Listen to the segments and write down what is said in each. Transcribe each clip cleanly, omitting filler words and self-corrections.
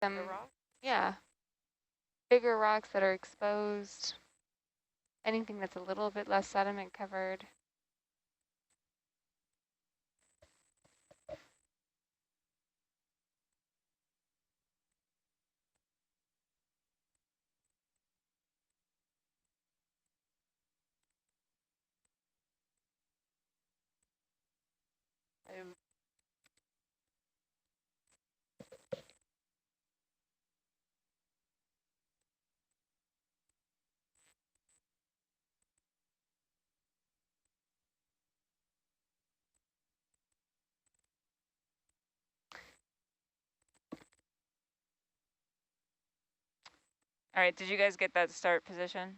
some, the rock? yeah, bigger rocks that are exposed, anything that's a little bit less sediment covered. I'm All right, did you guys get that start position?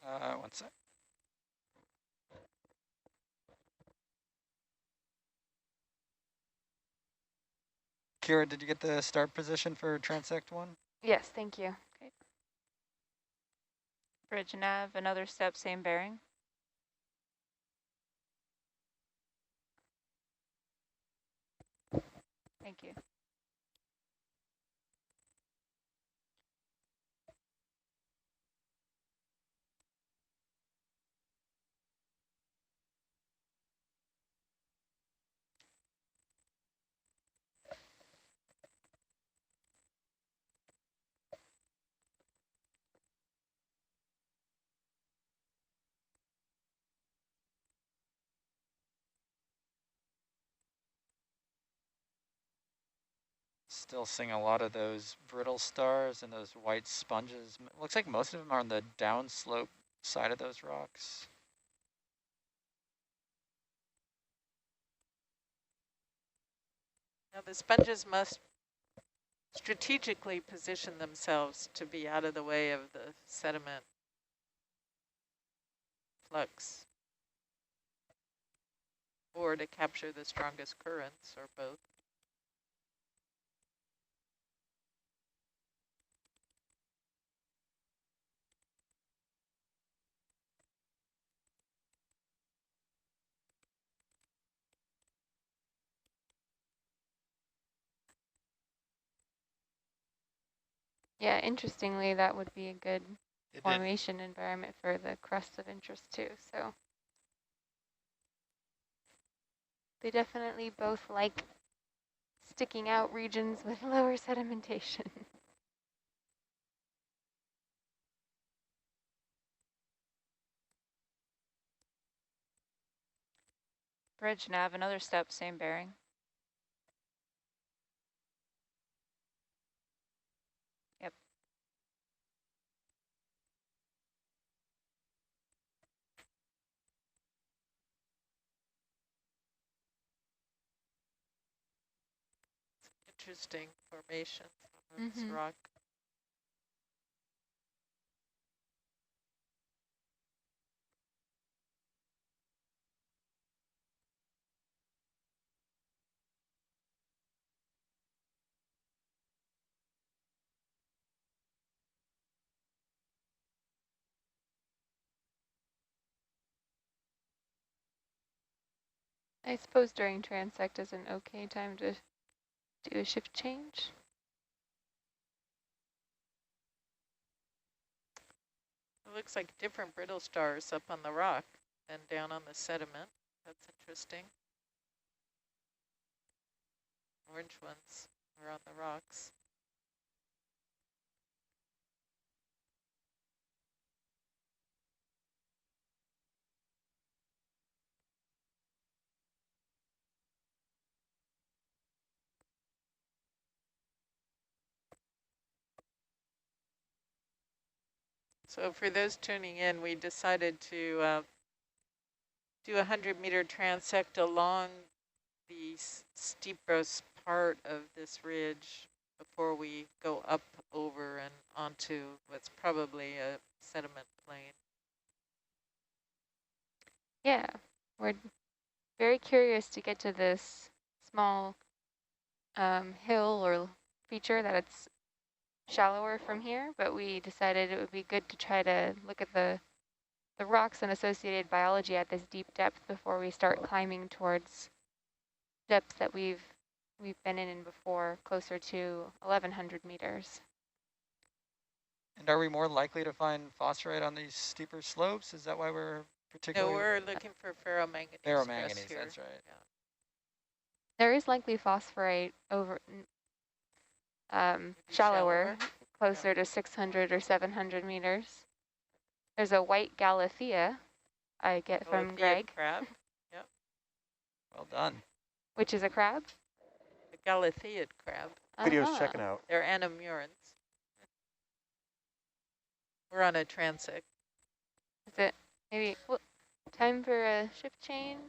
One sec. Kira, did you get the start position for transect 1? Yes, thank you. Okay. Bridge nav, another step, same bearing. Thank you. Still seeing a lot of those brittle stars and those white sponges. Looks like most of them are on the downslope side of those rocks. Now the sponges must strategically position themselves to be out of the way of the sediment flux, or to capture the strongest currents, or both. Yeah, interestingly, that would be a good It did. formation environment for the crusts of interest too. So they definitely both like sticking out regions with lower sedimentation. Bridge nav, another step, same bearing. Yep. Interesting formation on this Mm-hmm. rock. I suppose during transect is an okay time to do a shift change. It looks like different brittle stars up on the rock than down on the sediment. That's interesting. Orange ones are on the rocks. So for those tuning in, we decided to do a 100-meter transect along the steepest part of this ridge before we go up over and onto what's probably a sediment plain. Yeah, we're very curious to get to this small hill or feature that it's shallower from here, but we decided it would be good to try to look at the rocks and associated biology at this deep depth before we start climbing towards depths that we've we've been in before, closer to 1,100 meters. And are we more likely to find phosphorite on these steeper slopes? Is that why we're No, particularly? we're looking for ferromanganese. Ferromanganese, here. that's right. Yeah. There is likely phosphorite over shallower, closer to 600 or 700 meters. There's a white Galathea I get from Greg, crab. Yep. Well done. which is a crab. A Galatheid crab. Video's checking out. They're anamurans. We're on a transect. Is it maybe time for a shift change?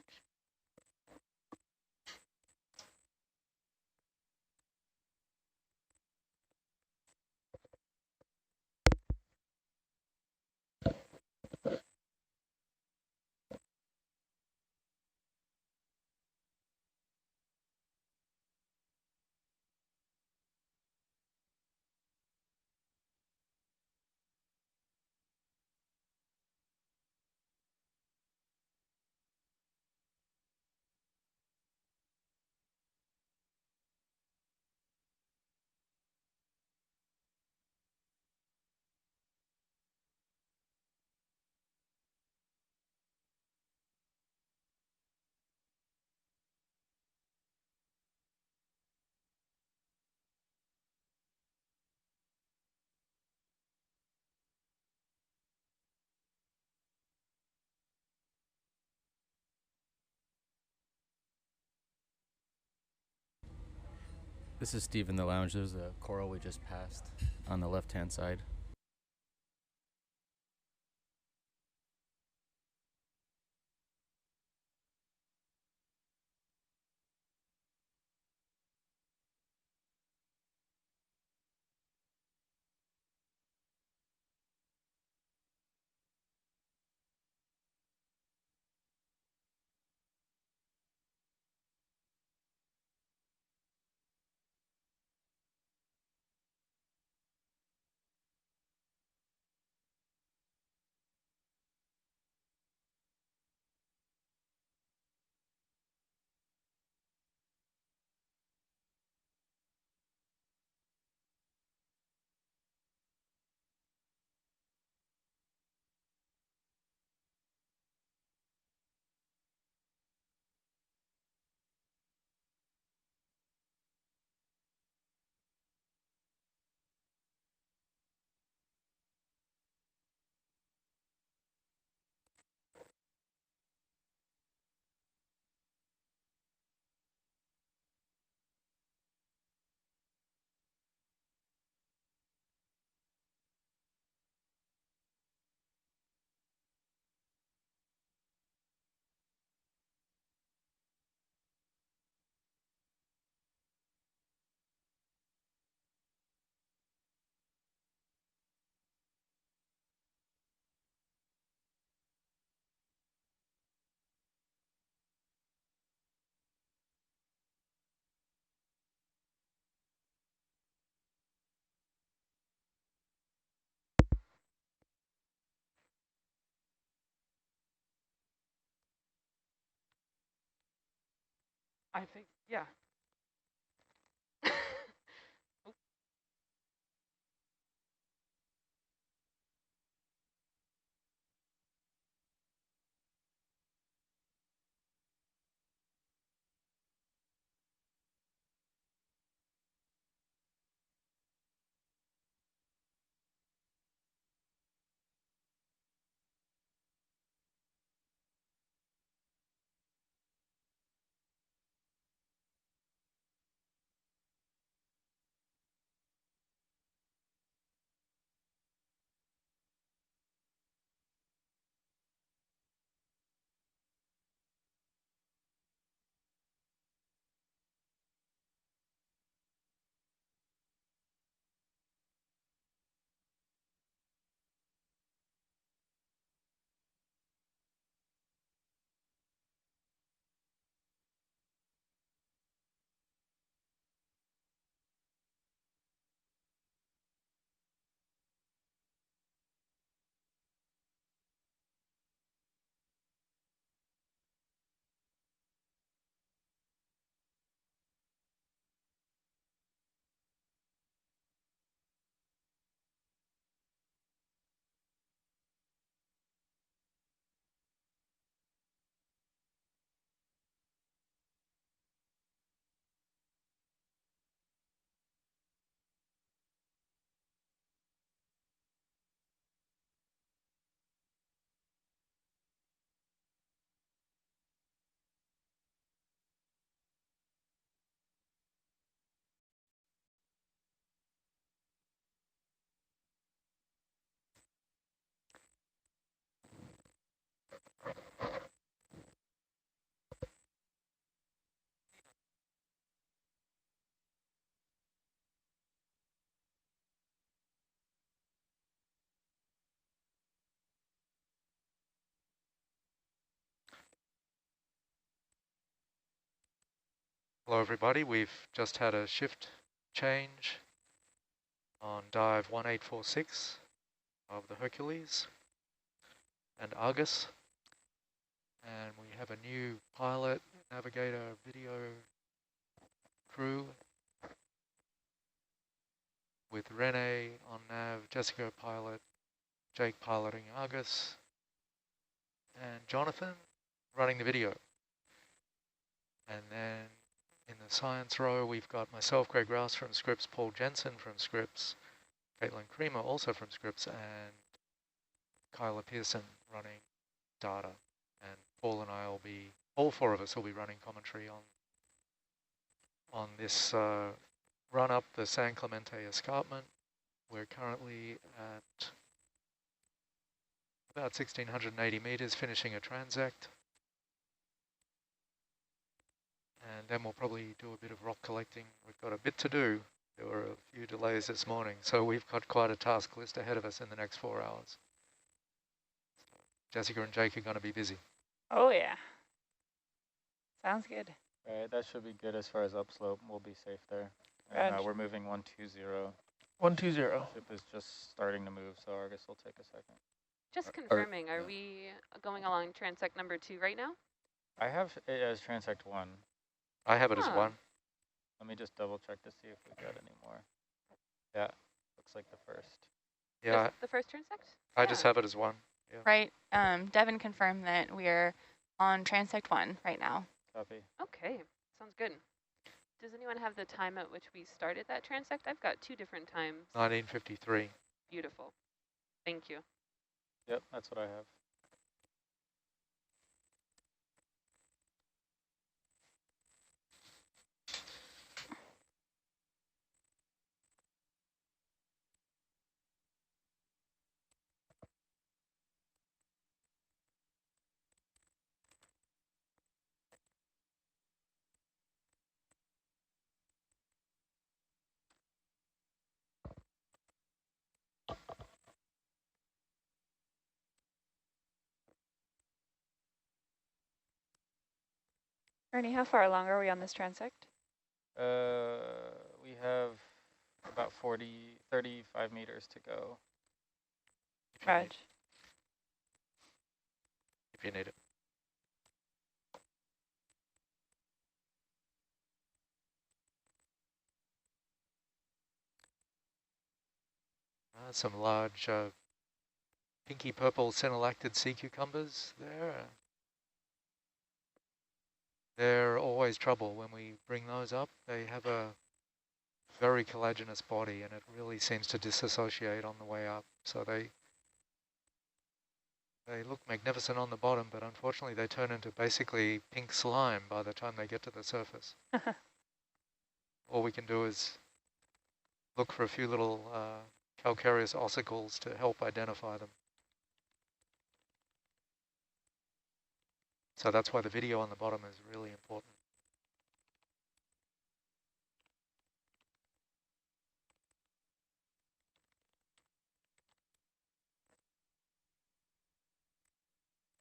This is Steve in the lounge. There's a coral we just passed on the left-hand side. I think, yeah. Hello everybody, we've just had a shift change on dive 1846 of the Hercules and Argus. And we have a new pilot, navigator, video crew with Rene on nav, Jessica pilot, Jake piloting Argus, and Jonathan running the video. And then in the science row, we've got myself, Greg Rouse from Scripps, Paul Jensen from Scripps, Caitlin Creamer also from Scripps, and Kyla Pearson running data. And Paul and I will be, all four of us will be running commentary on this run up the San Clemente escarpment. We're currently at about 1,680 meters, finishing a transect. And then we'll probably do a bit of rock collecting. We've got a bit to do. There were a few delays this morning, so we've got quite a task list ahead of us in the next 4 hours. Jessica and Jake are going to be busy. Oh, yeah. Sounds good. All right, that should be good as far as upslope. We'll be safe there. Reg. And we're moving 120. 120. Ship is just starting to move, so Argus will take a second. Just confirming, are we going along transect number 2 right now? I have it as transect 1. I have it as 1. Let me just double check to see if we got any more. Yeah, looks like the first. Yeah, Just the first transect? I just have it as 1. Yeah. Right. Devin confirmed that we're on transect 1 right now. Copy. Okay, sounds good. Does anyone have the time at which we started that transect? I've got 2 different times. 1953. Beautiful. Thank you. Yep, that's what I have. Ernie, how far along are we on this transect? We have about 35 meters to go. Reg. If you need it. Some large pinky purple synallactid sea cucumbers there. They're always trouble when we bring those up. They have a very collagenous body and it really seems to disassociate on the way up. So they look magnificent on the bottom, but unfortunately they turn into basically pink slime by the time they get to the surface. All we can do is look for a few little calcareous ossicles to help identify them. So that's why the video on the bottom is really important.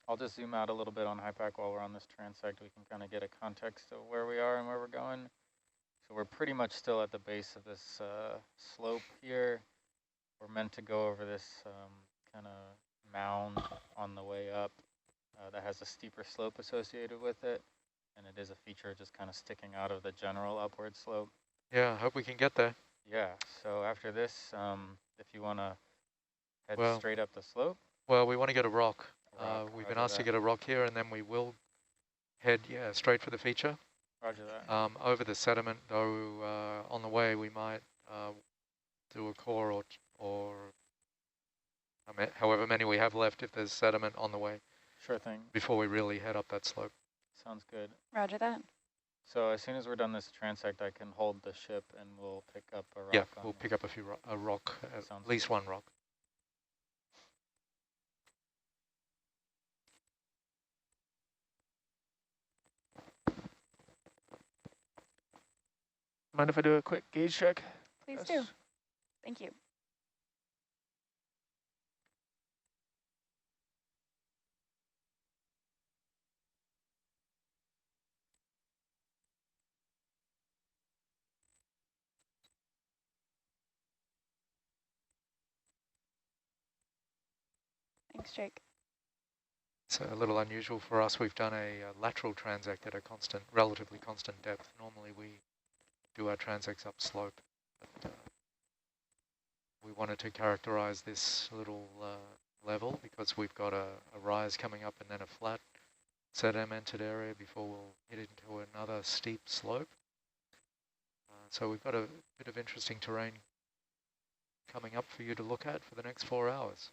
I'll just zoom out a little bit on HYPACK while we're on this transect. We can kind of get a context of where we are and where we're going. So we're pretty much still at the base of this slope here. We're meant to go over this kind of mound on the way up that has a steeper slope associated with it. And it is a feature just kind of sticking out of the general upward slope. Yeah, I hope we can get there. Yeah, so after this, if you want to head straight up the slope. Well, we want to get a rock. We've been Roger asked to get a rock here, and then we will head straight for the feature. Roger that. Over the sediment, though, on the way we might do a core or however many we have left if there's sediment on the way. Sure thing. Before we really head up that slope. Sounds good. Roger that. So as soon as we're done this transect, I can hold the ship and we'll pick up a rock. Yeah, we'll pick up a rock, at least one rock. Mind if I do a quick gauge check? Please do. Thank you. Thanks, Jake. It's a little unusual for us. We've done a lateral transect at a relatively constant depth. Normally we do our transects upslope. But, we wanted to characterize this little level because we've got a rise coming up and then a flat sedimented area before we'll hit into another steep slope. So we've got a bit of interesting terrain coming up for you to look at for the next 4 hours.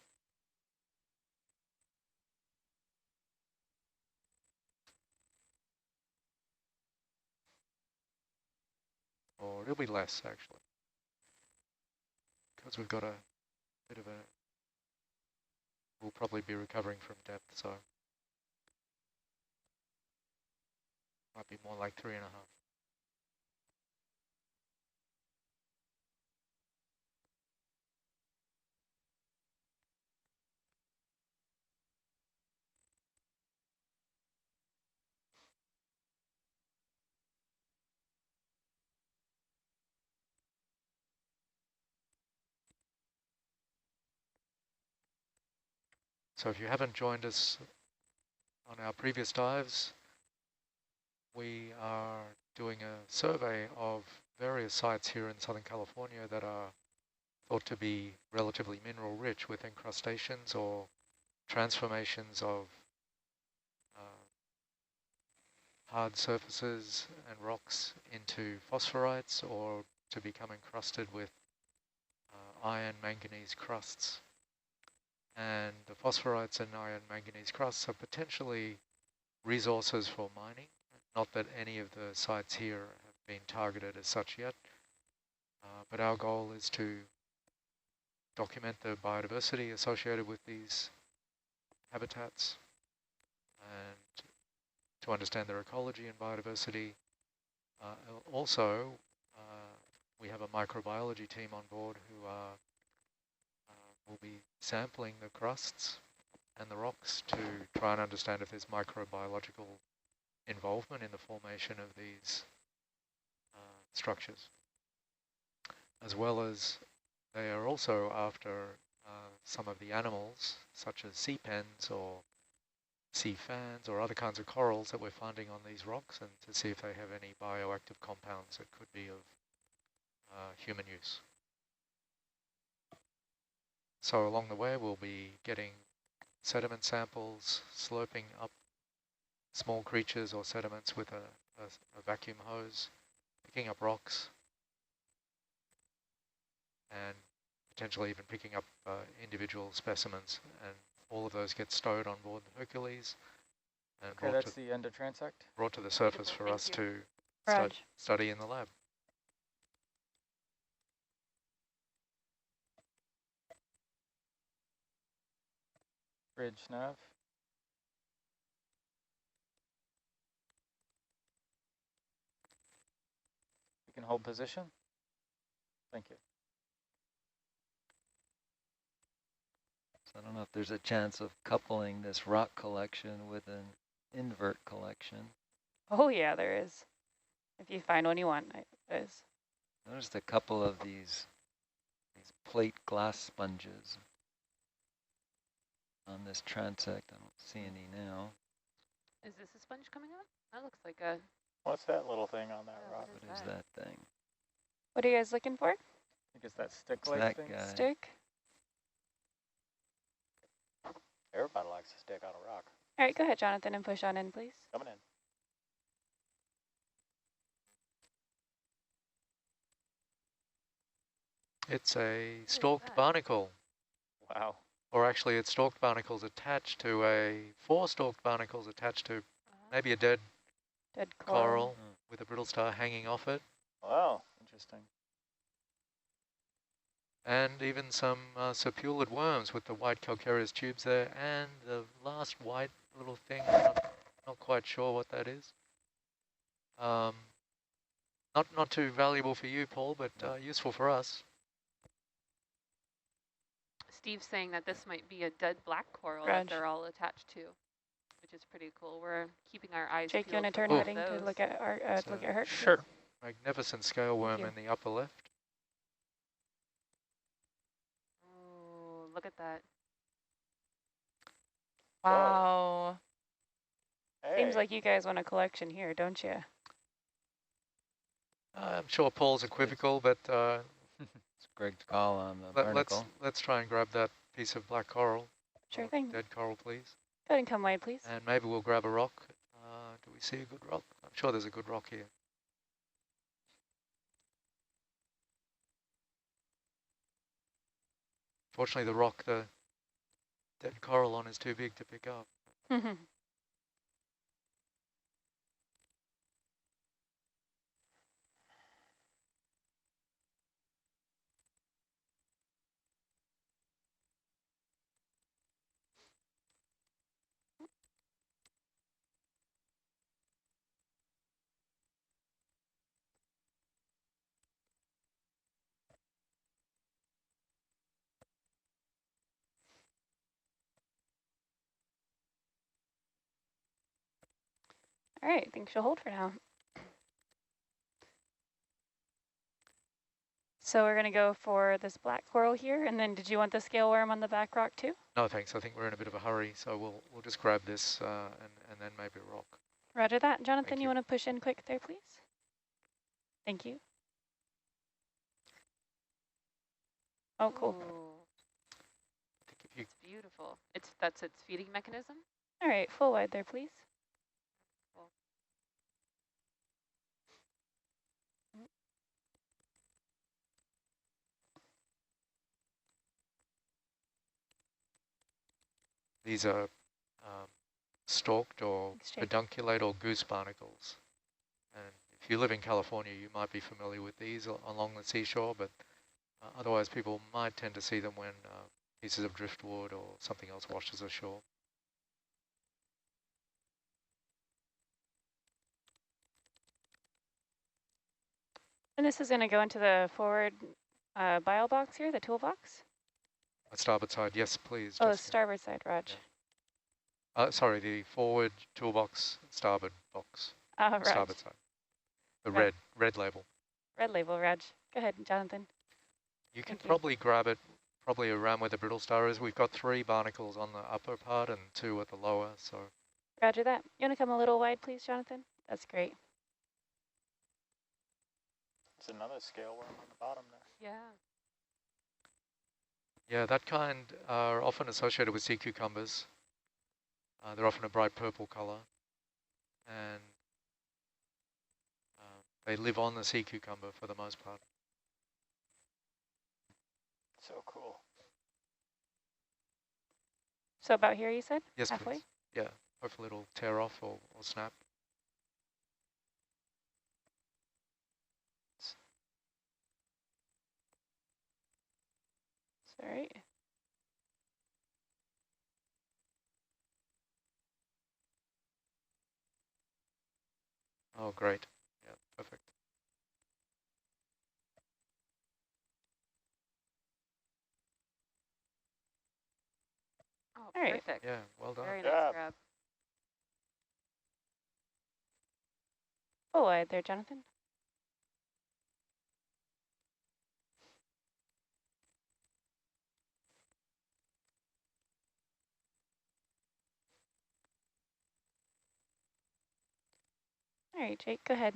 Or it'll be less, actually, because we've got a bit of a, we'll probably be recovering from depth, so might be more like 3.5. So if you haven't joined us on our previous dives, we are doing a survey of various sites here in Southern California that are thought to be relatively mineral rich with incrustations or transformations of hard surfaces and rocks into phosphorites or to become encrusted with iron manganese crusts. And the phosphorites and iron manganese crusts are potentially resources for mining. Not that any of the sites here have been targeted as such yet, but our goal is to document the biodiversity associated with these habitats and to understand their ecology and biodiversity. Also, we have a microbiology team on board who will be sampling the crusts and the rocks to try and understand if there's microbiological involvement in the formation of these structures. As well as they are also after some of the animals, such as sea pens or sea fans or other kinds of corals that we're finding on these rocks, and to see if they have any bioactive compounds that could be of human use. So along the way, we'll be getting sediment samples, sloping up small creatures or sediments with a vacuum hose, picking up rocks, and potentially even picking up individual specimens. And all of those get stowed on board the Hercules and Okay, that's the end of transect. brought to the surface for us to study in the lab. Bridge nav. You can hold position. Thank you. So I don't know if there's a chance of coupling this rock collection with an invert collection. Oh yeah, there is. If you find one you want, there is. Noticed a couple of these plate glass sponges on this transect. I don't see any now. Is this a sponge coming up? That looks like a... What's that little thing on that rock? What is that thing? What are you guys looking for? I think it's that stick-like That thing. guy. Stick? Everybody likes to stick on a rock. All right, go ahead, Jonathan, and push on in, please. Coming in. It's a stalked barnacle. Wow. Or actually it's stalked barnacles attached to four stalked barnacles attached to maybe a dead coral with a brittle star hanging off it. Wow, interesting. And even some serpulid worms with the white calcareous tubes there, and the last white little thing, I'm not quite sure what that is. Not too valuable for you, Paul, but useful for us. Steve's saying that this might be a dead black coral that they're all attached to, which is pretty cool. We're keeping our eyes Jake, peeled. you want to turn heading to look at our look at her? Sure. Magnificent scale worm in the upper left. Oh, look at that. Wow. Seems like you guys want a collection here, don't you? I'm sure Paul's equivocal, but It's Greg's call on the barnacle. let's try and grab that piece of black coral. Sure thing. Dead coral, please. Go ahead and come wide, please. And maybe we'll grab a rock. Do we see a good rock? I'm sure there's a good rock here. Fortunately, the rock the dead coral on is too big to pick up. All right, I think she'll hold for now. So we're going to go for this black coral here, and then did you want the scale worm on the back rock too? No, thanks. I think we're in a bit of a hurry, so we'll just grab this and then maybe a rock. Roger that. Jonathan, Thank you you. want to push in quick there, please? Thank you. Oh, cool. Ooh, I think if you it's beautiful. That's its feeding mechanism. All right, full wide there, please. Cool. these are stalked or Thanks, Jake. pedunculate or goose barnacles. And if you live in California, you might be familiar with these along the seashore, but otherwise people might tend to see them when pieces of driftwood or something else washes ashore. And this is going to go into the forward bile box here, the toolbox? Starboard side, yes, please. Oh, the Jessica. starboard side, Raj. Yeah. Sorry, the forward toolbox, starboard box, Raj. starboard side. The Right. red label. Red label, Raj. Go ahead, Jonathan. You can Thank you. probably grab it probably around where the brittle star is. We've got 3 barnacles on the upper part and 2 at the lower, so. Roger that. You want to come a little wide, please, Jonathan? That's great. There's another scale worm on the bottom there. Yeah. Yeah, that kind are often associated with sea cucumbers. They're often a bright purple color, and they live on the sea cucumber for the most part. So cool. So about here, you said? Yes, halfway? please. Yeah, hopefully it'll tear off or snap. All right. Oh, great. Yeah, perfect. Oh, All right. perfect. Yeah, well done. Very Good nice job. grab. Full wide there, Jonathan. All right, Jake, go ahead.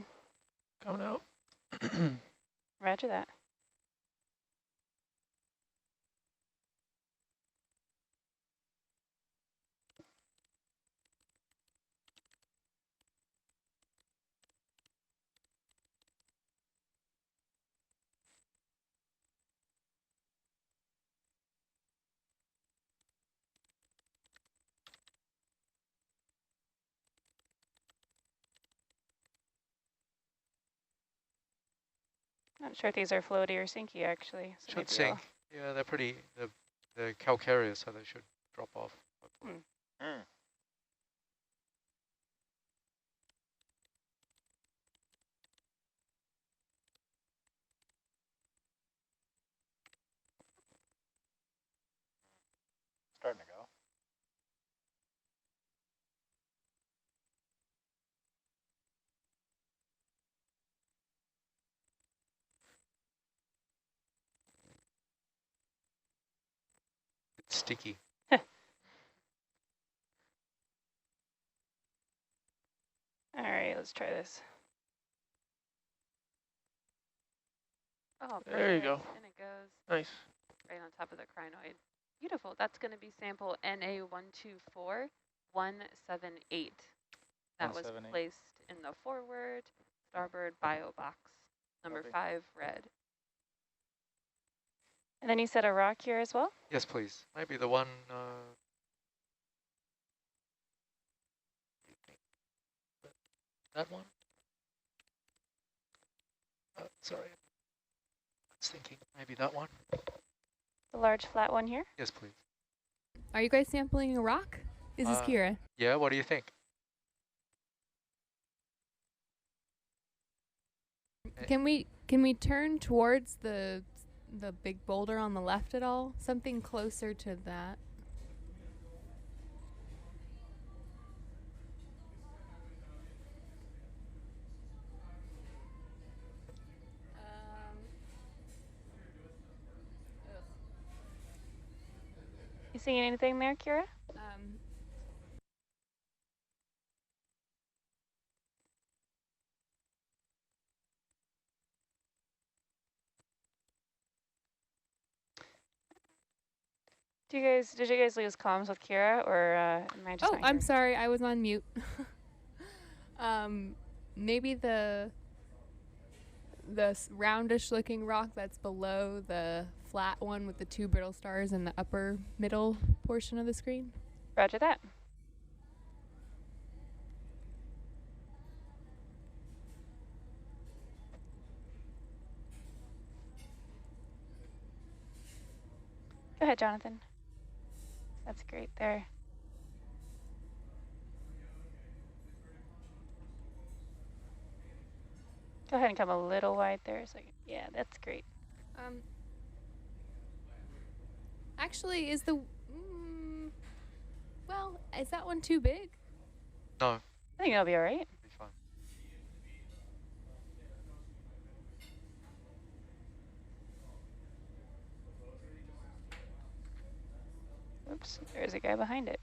Coming out. Roger that. Not sure if these are floaty or sinky, actually. So Should maybe sink. Yeah, they're pretty, they're calcareous, so they should drop off. Hopefully. Mm. Starting to go. It's sticky. All right, let's try this. Oh, There you perfect. go. And it goes Nice. right on top of the crinoid. Beautiful. That's going to be sample NA124 178. That was 178. placed in the forward starboard bio box. Number Copy. 5, red. And then you said a rock here as well? Yes, please. Maybe the one, that one? Sorry. I was thinking maybe that one. The large flat one here? Yes, please. Are you guys sampling a rock? This is Kira. Yeah, what do you think? Can we turn towards the big boulder on the left at all? Something closer to that. You seeing anything there, Kira? Did you guys lose comms with Kira, or am I just Oh, not I'm here? sorry, I was on mute. Maybe the roundish looking rock that's below the flat one with the 2 brittle stars in the upper middle portion of the screen. Roger that. Go ahead, Jonathan. That's great there. Go ahead and come a little wide there. So yeah, that's great. Actually, is the well, is that one too big? No. I think it'll be all right. Be fine. Oops, there's a guy behind it.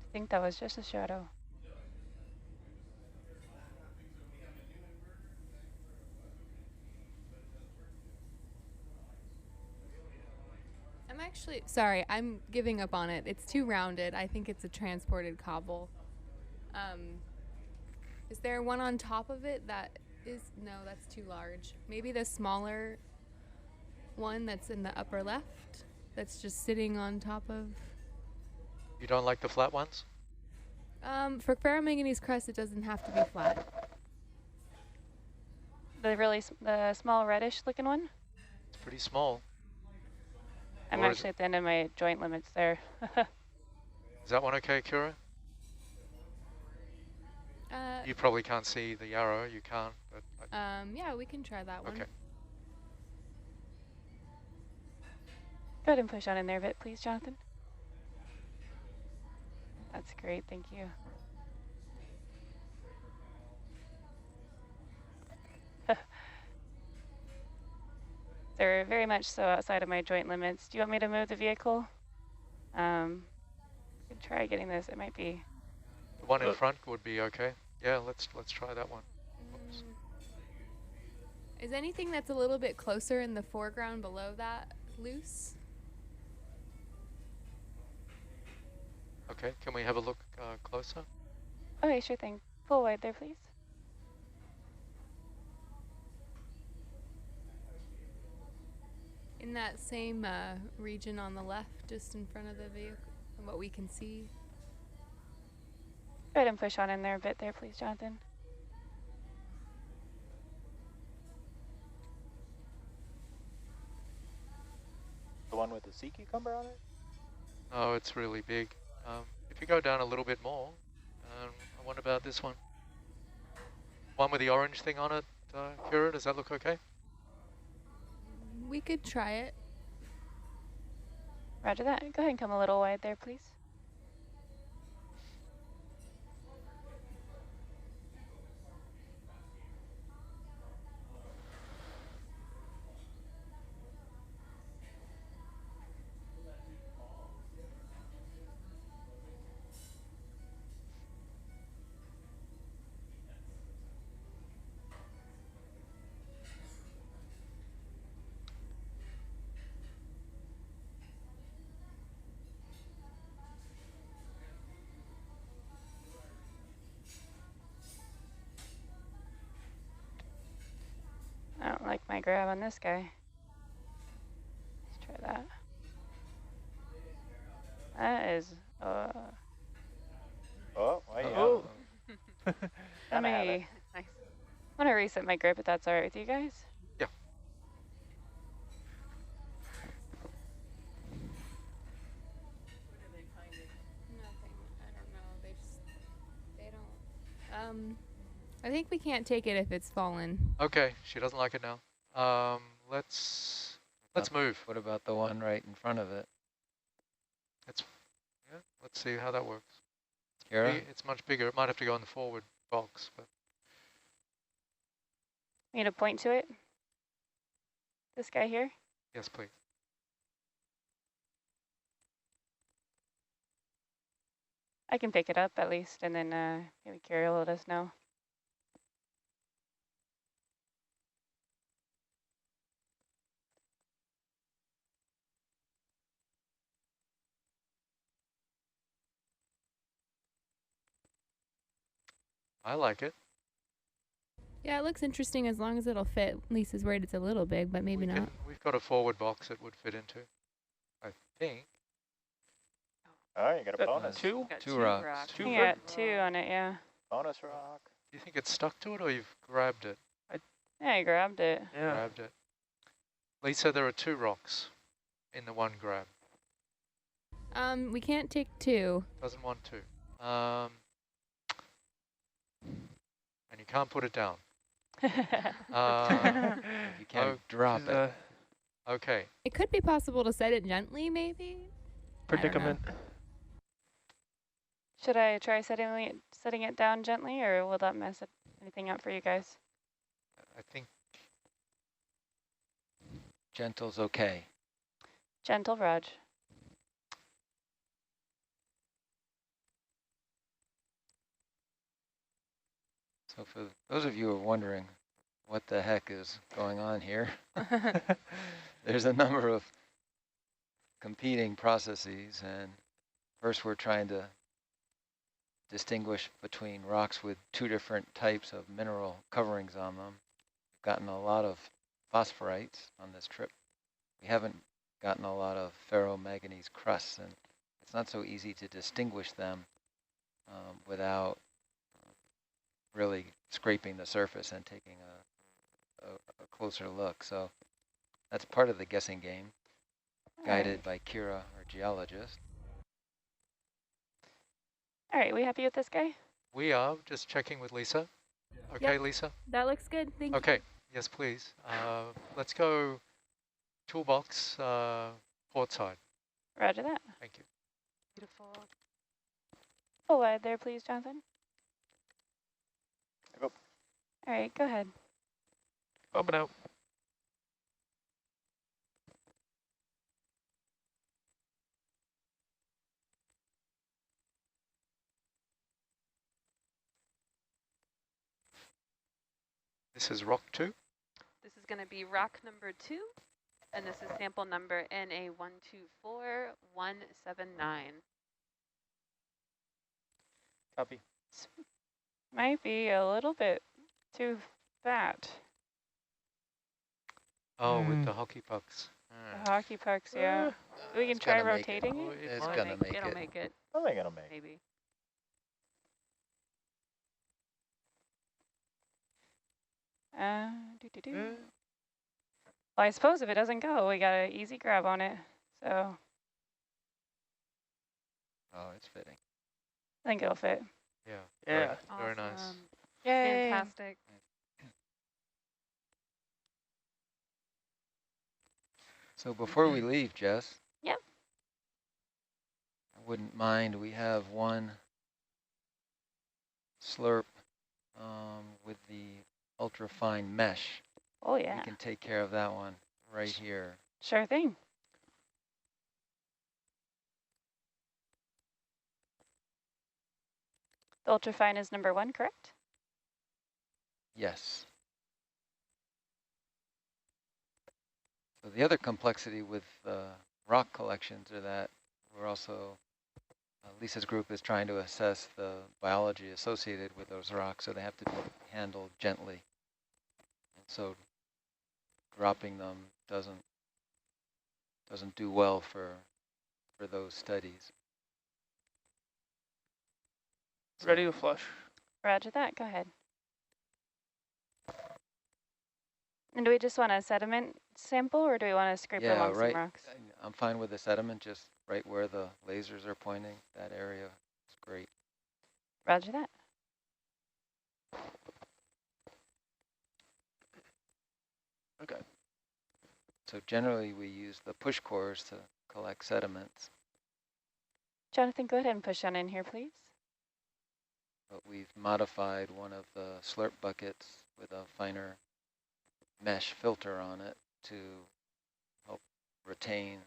I think that was just a shadow. I'm actually sorry, I'm giving up on it. It's too rounded. I think it's a transported cobble. Is there one on top of it that is, no, that's too large. Maybe the smaller one that's in the upper left that's just sitting on top of. You don't like the flat ones? For ferromanganese crust, it doesn't have to be flat. The small reddish looking one? It's pretty small. I'm Or actually at the end of my joint limits there. Is that one okay, Kira? You probably can't see the arrow. You can't. But yeah, we can try that one. okay. Go ahead and push on in there a bit, please, Jonathan. That's great, thank you. They're very much so outside of my joint limits. Do you want me to move the vehicle? I could try getting this. It might be. The one in front would be okay. Yeah, let's try that one. Oops. Is anything that's a little bit closer in the foreground below that loose? Okay, can we have a look closer? Okay, sure thing. Pull wide there, please. In that same region on the left, just in front of the vehicle, and what we can see. Go ahead and push on in there a bit there, please, Jonathan. The one with the sea cucumber on it? Oh, it's really big. If you go down a little bit more, what about this one? One with the orange thing on it, Kira, does that look okay? We could try it. Roger that. Go ahead and come a little wide there, please. my grab on this guy. Let's try that. That is, Oh, well, yeah. Oh. let me, Nice. I'm gonna reset my grip if that's all right with you guys. Yeah. Nothing. I don't know. They don't. I think we can't take it if it's fallen. Okay, she doesn't like it now. Let's move. What about the one right in front of it? Yeah, let's see how that works. Kira? It's much bigger. It might have to go in the forward box, but Need a point to it? This guy here? yes, please. I can pick it up at least, and then maybe Kira will let us know. I like it. Yeah, it looks interesting as long as it'll fit. Lisa's worried it's a little big, but maybe not. We've got a forward box it would fit into, I think. Oh, you got a bonus. Two? Got Two rocks. Two You got 2 on it, yeah. Bonus rock. Do you think it's stuck to it or you've grabbed it? Yeah, I grabbed it. Yeah. Grabbed it. Lisa, there are 2 rocks in the one grab. We can't take 2. Doesn't want to. And you can't put it down. You can't drop it. Okay. It could be possible to set it gently, maybe? Predicament. Should I try setting it down gently, or will that mess anything up for you guys? I think Gentle's okay. Gentle, Raj. So for those of you who are wondering what the heck is going on here, there's a number of competing processes, and first we're trying to distinguish between rocks with 2 different types of mineral coverings on them. We've gotten a lot of phosphorites on this trip. We haven't gotten a lot of ferromanganese crusts, and it's not so easy to distinguish them without really scraping the surface and taking a closer look. So that's part of the guessing game, guided by Kira, our geologist. All right, we happy with this guy? we are just checking with Lisa. Okay, Yep. Lisa? That looks good. Thank you. Okay, yes, please. Let's go toolbox, port side. Roger that. Thank you. Beautiful. Full wide there, please, Jonathan. Go. All right, go ahead. Up and out. This is rock 2. This is going to be rock number 2, and this is sample number NA124-179. Copy. Might be a little bit too fat. Oh, with the hockey pucks. The hockey pucks, yeah. We can It's try gonna make it. rotating Oh, it. It's might. gonna make It'll it. make it, I think it'll make. maybe. Well, I suppose if it doesn't go, we got an easy grab on it. So Oh, it's fitting. I think it'll fit. Yeah. Yeah. Very nice. Awesome. Yay. Fantastic. So before we leave, Jess. Yep. I wouldn't mind. We have one slurp with the ultrafine mesh. Oh, yeah. We can take care of that one right here. Sure thing. The ultrafine is number 1, correct? Yes. So the other complexity with rock collections are that we're also, Lisa's group is trying to assess the biology associated with those rocks, so they have to be handled gently. And so dropping them doesn't do well for those studies. Ready to flush. Roger that, go ahead. And do we just want a sediment sample or do we want to scrape along some rocks? I'm fine with the sediment, just right where the lasers are pointing. That area is great. Roger that. Okay. So generally we use the push cores to collect sediments, Jonathan, go ahead and push on in here, please. but we've modified one of the slurp buckets with a finer mesh filter on it to help retain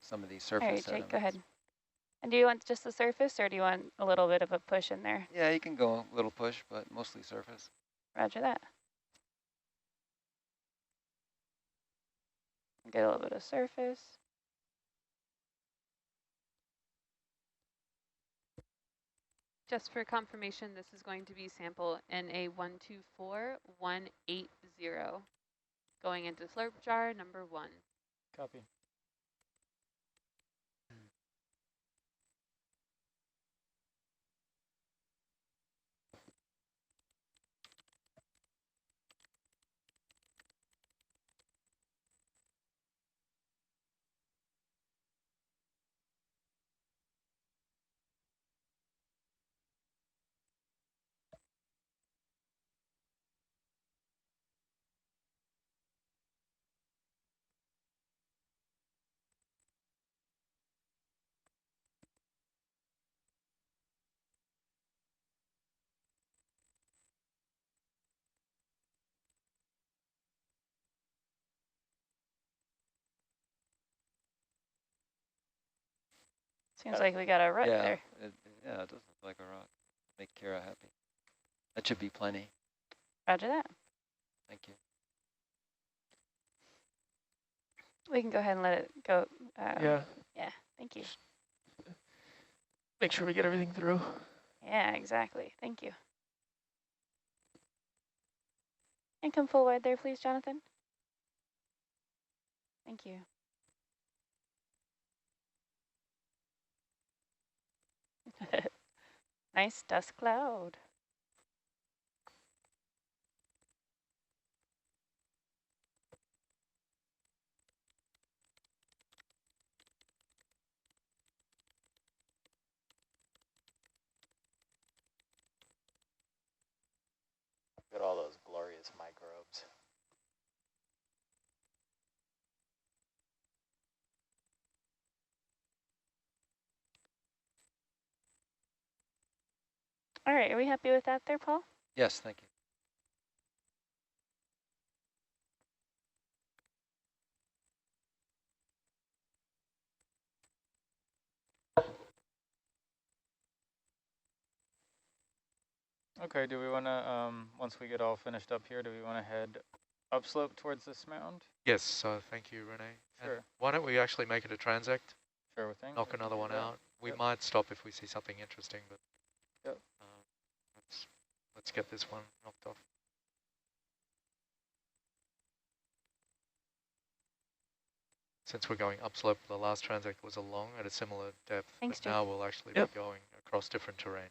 some of these surface All right, sediments. Jake, go ahead. And do you want just the surface or do you want a little bit of a push in there? Yeah, you can go a little push, but mostly surface. Roger that. Get a little bit of surface. Just for confirmation, this is going to be sample NA124-180, going into slurp jar number 1. Copy. Seems like we got a rut there. Yeah, it does look like a rock. Make Kira happy. That should be plenty. Roger that. Thank you. We can go ahead and let it go. Yeah. Yeah, thank you. Make sure we get everything through. Yeah, exactly. Thank you. And come full wide there, please, Jonathan. Thank you. Nice dust cloud. Look at all those glorious microbes. All right, are we happy with that there, Paul? Yes, thank you. Okay, do we want to, once we get all finished up here, do we want to head upslope towards this mound? Yes, so thank you, Renee. Sure. And why don't we actually make it a transect? Sure thing. Knock another one out. We Yep. might stop if we see something interesting, but Yep. let's get this one knocked off. Since we're going upslope, the last transect was along at a similar depth, Thanks, but Jake. now we'll actually Yep. be going across different terrain.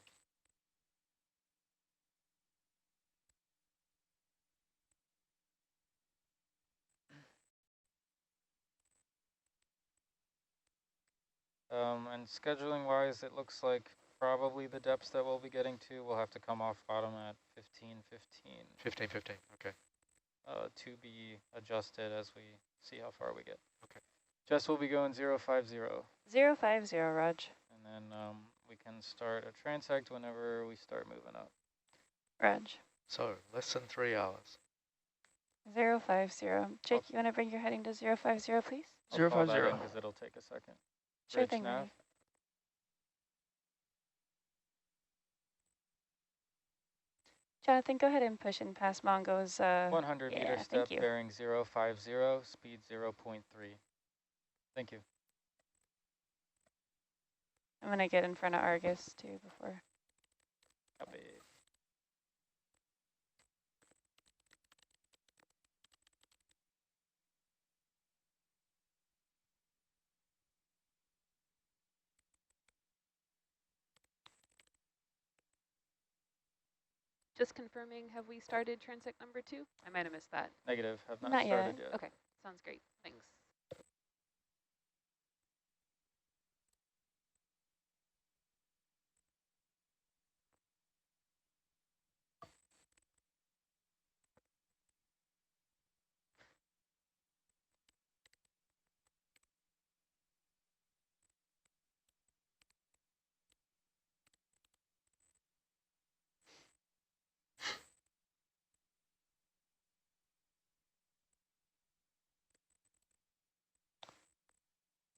And scheduling wise, it looks like probably the depths that we'll be getting to will have to come off bottom at 1515. 1515, okay. To be adjusted as we see how far we get. Okay. Jess will be going 050. 050, Raj. And then we can start a transect whenever we start moving up. Raj. So less than 3 hours. 050. Jake, you want to bring your heading to 050, please? I'll call that 050. in because it'll take a second. Sure Bridge thing, nav. Renee. Jonathan, go ahead and push in past Mongo's. 100 yeah, meter thank step you. bearing 050, speed 0.3. Thank you. I'm going to get in front of Argus, too, before. Copy. Just confirming, have we started transect number 2? I might have missed that. Negative, have not Not started yet. yet. Okay, sounds great. Thanks.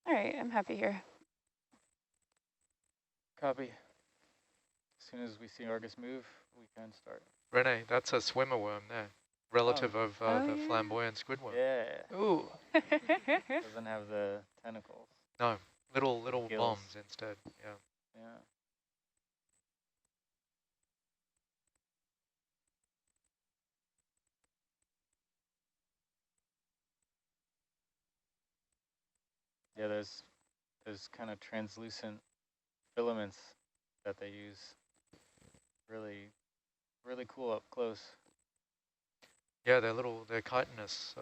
All right, I'm happy here. Copy. As soon as we see Argus move, we can start. Renee, that's a swimmer worm there, relative of the yeah. flamboyant squid worm. Yeah. Ooh. Doesn't have the tentacles. No, little Gills. bombs instead. Yeah. Yeah. Yeah, there's kind of translucent filaments that they use. Really, really cool up close. Yeah, they're chitinous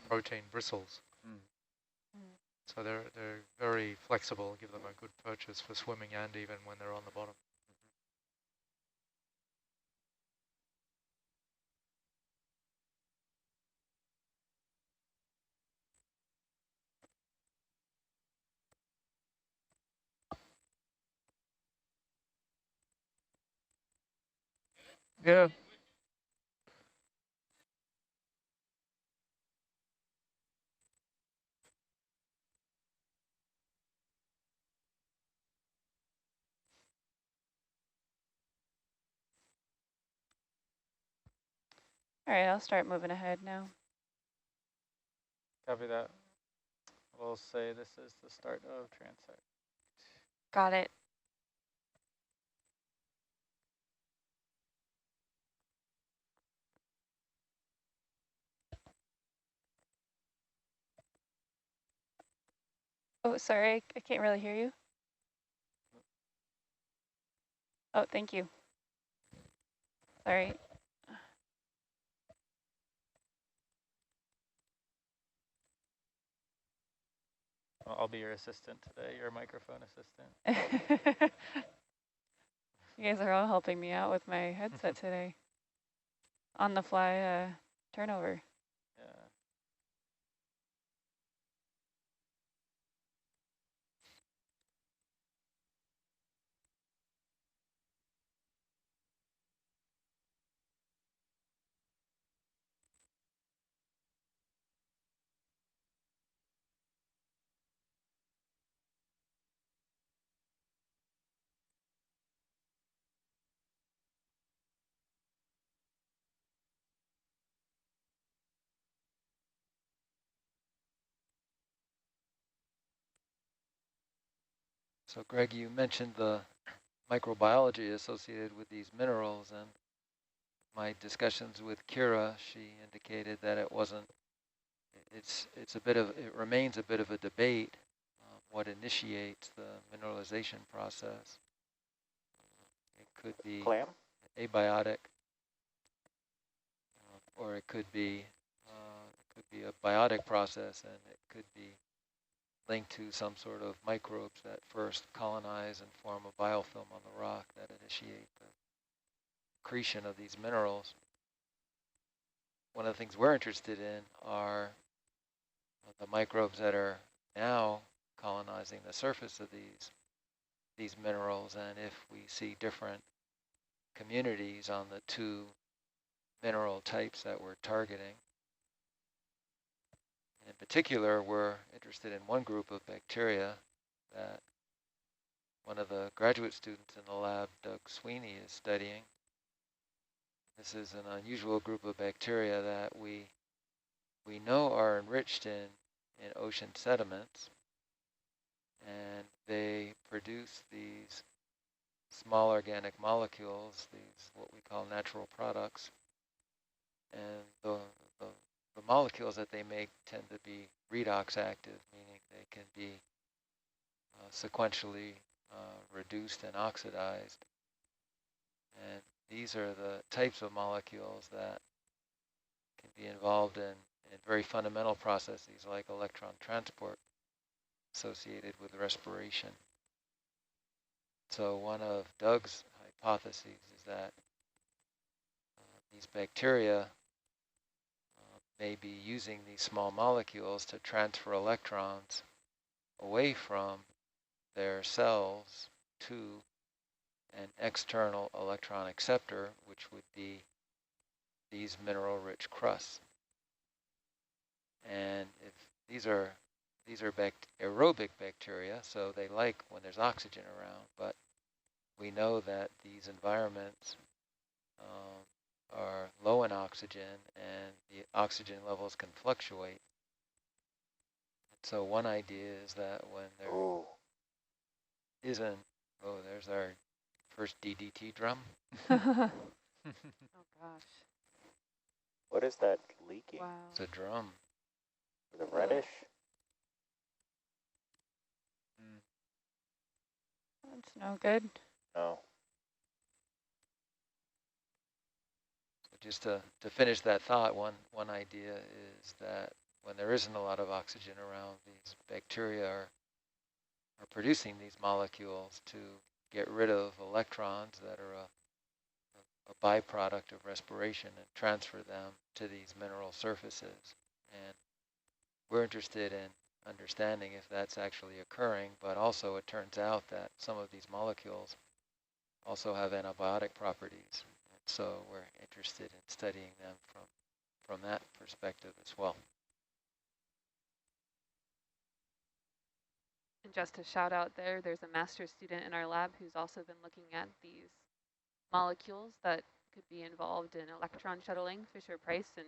protein bristles. Mm. So they're very flexible, give them a good purchase for swimming and even when they're on the bottom. Yeah. All right, I'll start moving ahead now. Copy that. We'll say this is the start of transect. Got it. Oh, sorry, I can't really hear you. Oh, thank you. Sorry. I'll be your assistant today, your microphone assistant. You guys are all helping me out with my headset today. On the fly turnover. Yeah. So Greg, you mentioned the microbiology associated with these minerals, and my discussions with Kira, she indicated that it remains a bit of a debate what initiates the mineralization process. It could be abiotic, or it could be a biotic process, and it could be linked to some sort of microbes that first colonize and form a biofilm on the rock that initiate the accretion of these minerals. One of the things we're interested in are the microbes that are now colonizing the surface of these minerals, and if we see different communities on the two mineral types that we're targeting. In particular, we're interested in one group of bacteria that one of the graduate students in the lab, Doug Sweeney, is studying. This is an unusual group of bacteria that we know are enriched in ocean sediments, and they produce these small organic molecules, these what we call natural products, and the molecules that they make tend to be redox active, meaning they can be sequentially reduced and oxidized. And these are the types of molecules that can be involved in very fundamental processes like electron transport associated with respiration. So one of Doug's hypotheses is that these bacteria may be using these small molecules to transfer electrons away from their cells to an external electron acceptor, which would be these mineral-rich crusts. And if these are aerobic bacteria, so they like when there's oxygen around, but we know that these environments are low in oxygen and the oxygen levels can fluctuate. So one idea is that when there isn't, there's our first DDT drum. Oh gosh. What is that leaking? Wow. It's a drum. The reddish? That's no good. No. So just to finish that thought, one idea is that when there isn't a lot of oxygen around, these bacteria are producing these molecules to get rid of electrons that are a byproduct of respiration and transfer them to these mineral surfaces. And we're interested in understanding if that's actually occurring, but also it turns out that some of these molecules also have antibiotic properties. And so we're interested in studying them from that perspective as well. And just a shout out there's a master's student in our lab who's also been looking at these molecules that could be involved in electron shuttling, Fisher Price, and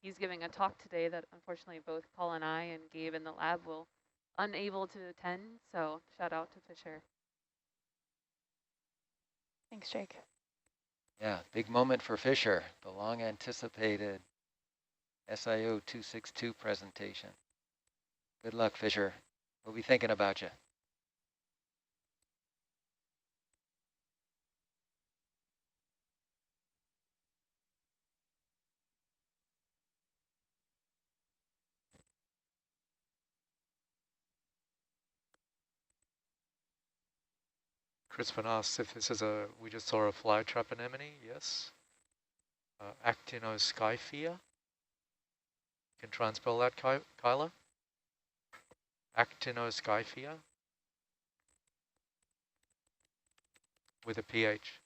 he's giving a talk today that unfortunately both Paul and I and Gabe in the lab will unable to attend, so shout out to Fisher. Thanks, Jake. Yeah, big moment for Fisher, the long anticipated SIO 262 presentation. Good luck, Fisher. We'll be thinking about you. Crispin asks if this is we just saw a flytrap anemone. Yes. Actinoscyphia. Can try and spell that, Kyla? Actinoscyphia. With a PH.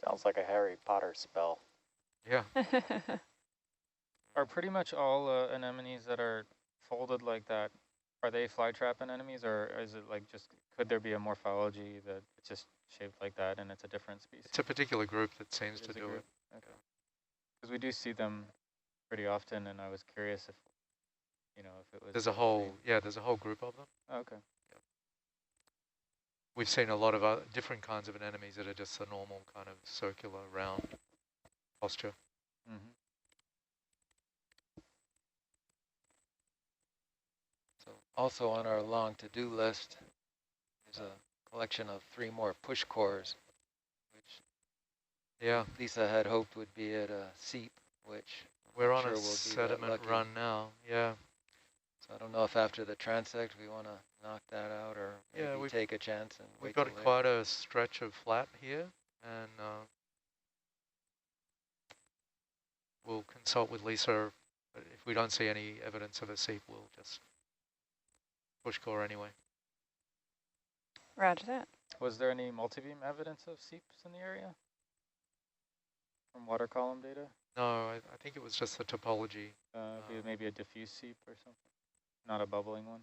Sounds like a Harry Potter spell. Yeah. Are pretty much all anemones that are folded like that, are they flytrap anemones, or is it like just, could there be a morphology that it's just shaped like that and it's a different species? It's a particular group that seems to do it. Okay. Because we do see them pretty often, and I was curious if, if it was... There's a whole, there's a whole group of them. Oh, okay. Yep. We've seen a lot of different kinds of anemones that are just the normal kind of circular, round posture. Mm-hmm. So also on our long to-do list is a collection of 3 more push cores, which Lisa had hoped would be at a seep, which we're on sure a we'll sediment run now. Yeah. So I don't know if after the transect we want to knock that out, or maybe take a chance and we've got quite a stretch of flat here, and we'll consult with Lisa. If we don't see any evidence of a seep, we'll just push core anyway. Roger that. Was there any multi-beam evidence of seeps in the area from water column data? No, I think it was just the topology. Maybe a diffuse seep or something, not a bubbling one.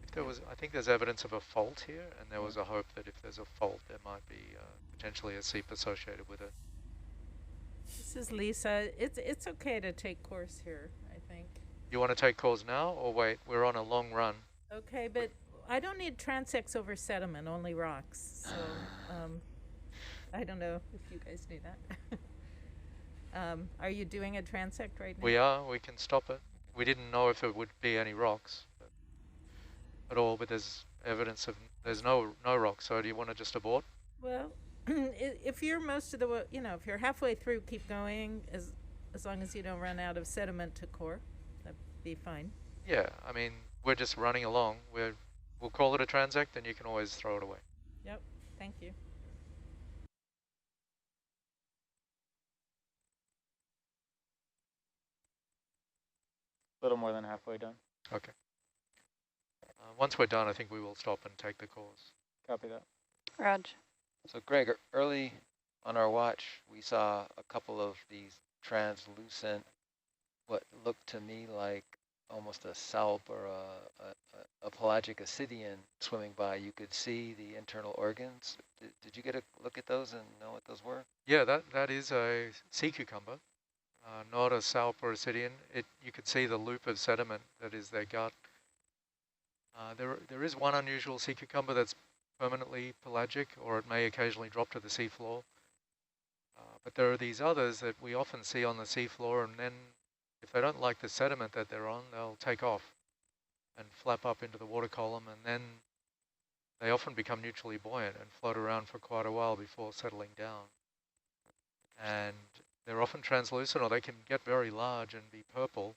If there was, I think there's evidence of a fault here, and there was a hope that if there's a fault, there might be potentially a seep associated with it. This is Lisa. It's okay to take course here, I think. You want to take calls now, or wait? We're on a long run. Okay, but I don't need transects over sediment, only rocks. So I don't know if you guys knew that. Are you doing a transect right now? We are. We can stop it. We didn't know if it would be any rocks. But at all, but there's evidence of there's no rock. So do you want to just abort? Well, if you're most of the way, if you're halfway through, keep going as long as you don't run out of sediment to core. That'd be fine. Yeah, I mean, we're just running along. We'll call it a transect, and you can always throw it away. Yep, thank you. A little more than halfway done. Okay. Once we're done, I think we will stop and take the course. Copy that. Rog. So Greg, early on our watch, we saw a couple of these translucent, what looked to me like almost a salp or a pelagic ascidian swimming by. You could see the internal organs. Did you get a look at those and know what those were? Yeah, that is a sea cucumber, not a salp or ascidian. You could see the loop of sediment that is their gut. There is one unusual sea cucumber that's permanently pelagic, or it may occasionally drop to the seafloor. But there are these others that we often see on the seafloor, and then if they don't like the sediment that they're on, they'll take off and flap up into the water column, and then they often become neutrally buoyant and float around for quite a while before settling down. And they're often translucent, or they can get very large and be purple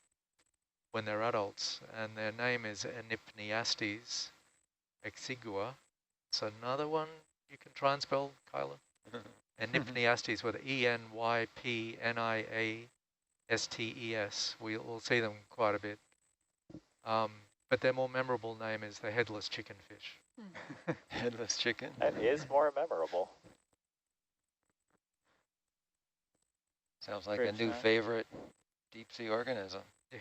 when they're adults, and their name is Enypniastes exigua. It's another one you can try and spell, Kyla. Enypniastes with Enypniastes. We'll see them quite a bit. But their more memorable name is the headless chickenfish. Headless chicken? That is more memorable. Sounds like a new favorite deep sea organism. Yeah,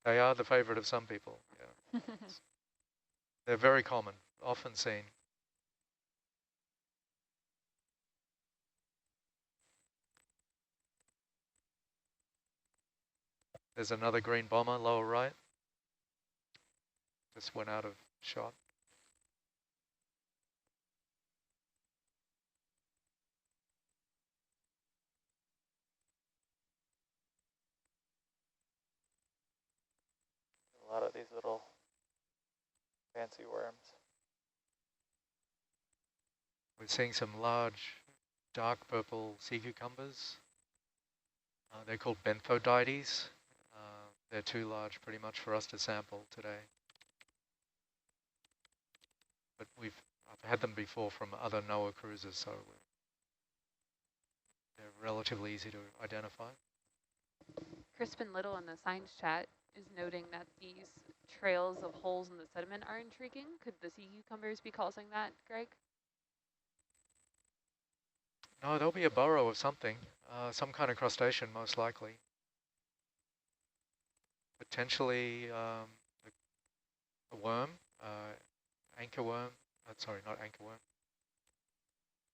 they are the favorite of some people. Yeah. They're very common, often seen. There's another green bomber lower right. Just went out of shot. A lot of these little fancy worms. We're seeing some large, dark purple sea cucumbers. They're called benthodeides. They're too large pretty much for us to sample today. But I've had them before from other NOAA cruises, so they're relatively easy to identify. Crispin Little in the science chat is noting that these trails of holes in the sediment are intriguing. Could the sea cucumbers be causing that, Greg? No, there'll be a burrow of something, some kind of crustacean most likely. Potentially a worm, anchor worm, sorry, not anchor worm,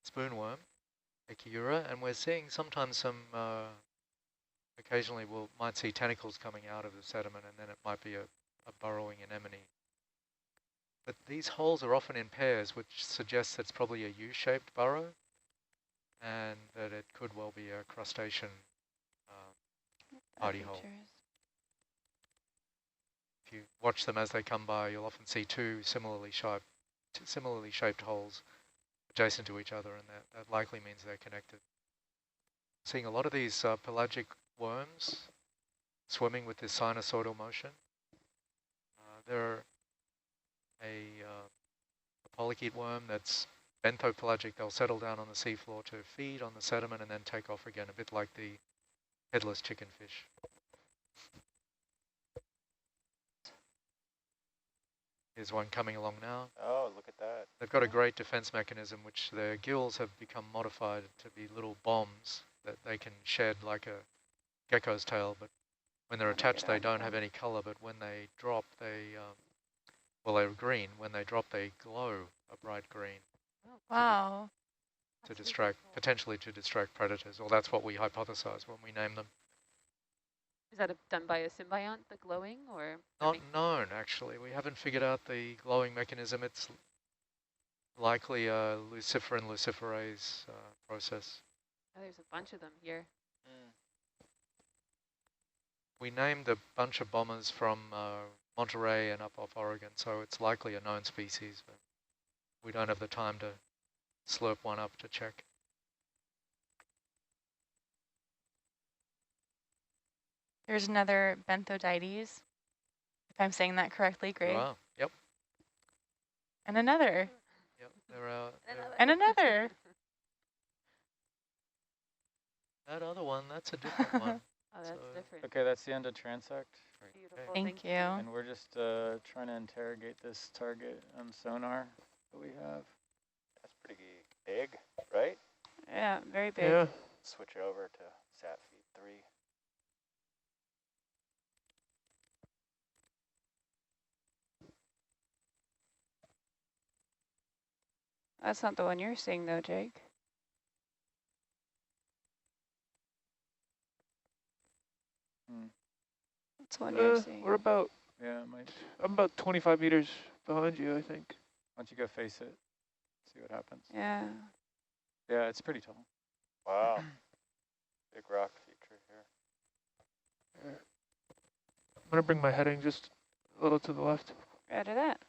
spoon worm, Echiura, and we're seeing sometimes some, occasionally might see tentacles coming out of the sediment, and then it might be a burrowing anemone. But these holes are often in pairs, which suggests that it's probably a U-shaped burrow, and that it could well be a crustacean party hole. If you watch them as they come by, you'll often see two similarly shaped holes adjacent to each other, and that likely means they're connected. Seeing a lot of these pelagic worms swimming with this sinusoidal motion. They're a polychaete worm that's benthopelagic. They'll settle down on the seafloor to feed on the sediment and then take off again, a bit like the headless chickenfish. Here's one coming along now. Oh, look at that. They've got a great defense mechanism, which their gills have become modified to be little bombs that they can shed like a gecko's tail, but when they're attached, they don't have any color, but when they drop, well, they're green. When they drop, they glow a bright green. Oh, wow. To distract, potentially to distract predators, or that's what we hypothesize when we name them. Is that done by a symbiont, the glowing, or? Not known, actually. We haven't figured out the glowing mechanism. It's likely a luciferin-luciferase process. Oh, there's a bunch of them here. We named a bunch of bombers from Monterey and up off Oregon, so it's likely a known species, but we don't have the time to slurp one up to check. There's another Benthodides, if I'm saying that correctly, Greg. Wow. Yep. And another. Yep. They're out. And another. That other one, that's a different one. Oh, that's different. Okay, that's the end of transect. Beautiful. Thank you. And we're just trying to interrogate this target on sonar that we have. That's pretty big, right? Yeah, very big. Yeah. Switch over to sat feed 3. That's not the one you're seeing though, Jake. That's the one you're seeing. We're about, Yeah, it might. I'm about 25 meters behind you, I think. Why don't you go face it, see what happens. Yeah. Yeah, it's pretty tall. Wow. Big rock feature here. I'm going to bring my heading just a little to the left. Roger that.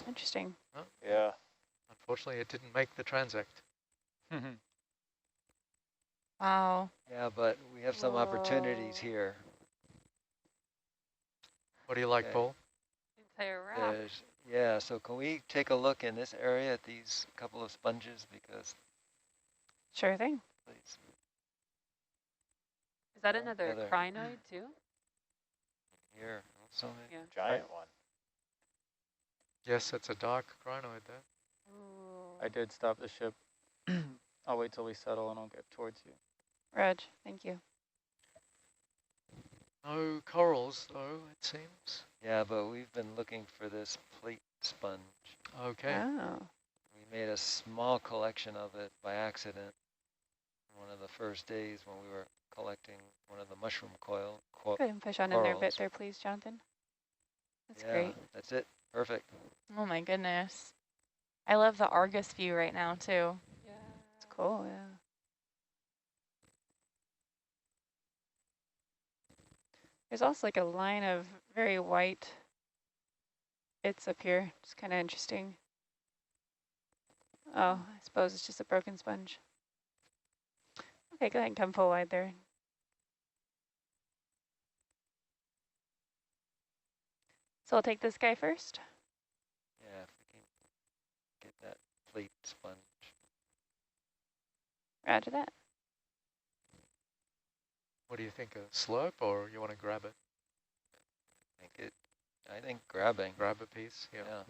Interesting. Oh, Yeah. unfortunately, it didn't make the transect. Wow. Yeah, but we have some opportunities here. What do you like, Okay. Paul? Entire rock. Yeah, so can we take a look in this area at these couple of sponges? Because, Sure thing. please. Is that another Another- crinoid too? Here, also. Yeah. Giant one. Yes, it's a dark crinoid there. Ooh. I did stop the ship. I'll wait till we settle and I'll get towards you. Reg, thank you. No corals, though, it seems. Yeah, but we've been looking for this plate sponge. Okay. Oh. We made a small collection of it by accident one of the first days when we were collecting one of the mushroom coil. Go ahead and push on in there a bit corals. there, please, Jonathan. That's Yeah, great. that's it. Perfect. Oh my goodness. I love the Argus view right now too. Yeah. It's cool, yeah. There's also like a line of very white bits up here. It's kind of interesting. Oh, I suppose it's just a broken sponge. Okay, go ahead and come full wide there. So I'll take this guy first. Yeah, if we can get that plate sponge. Roger that. What do you think, a slurp, or you want to grab it? I think grabbing. Grab a piece, yeah. Yeah.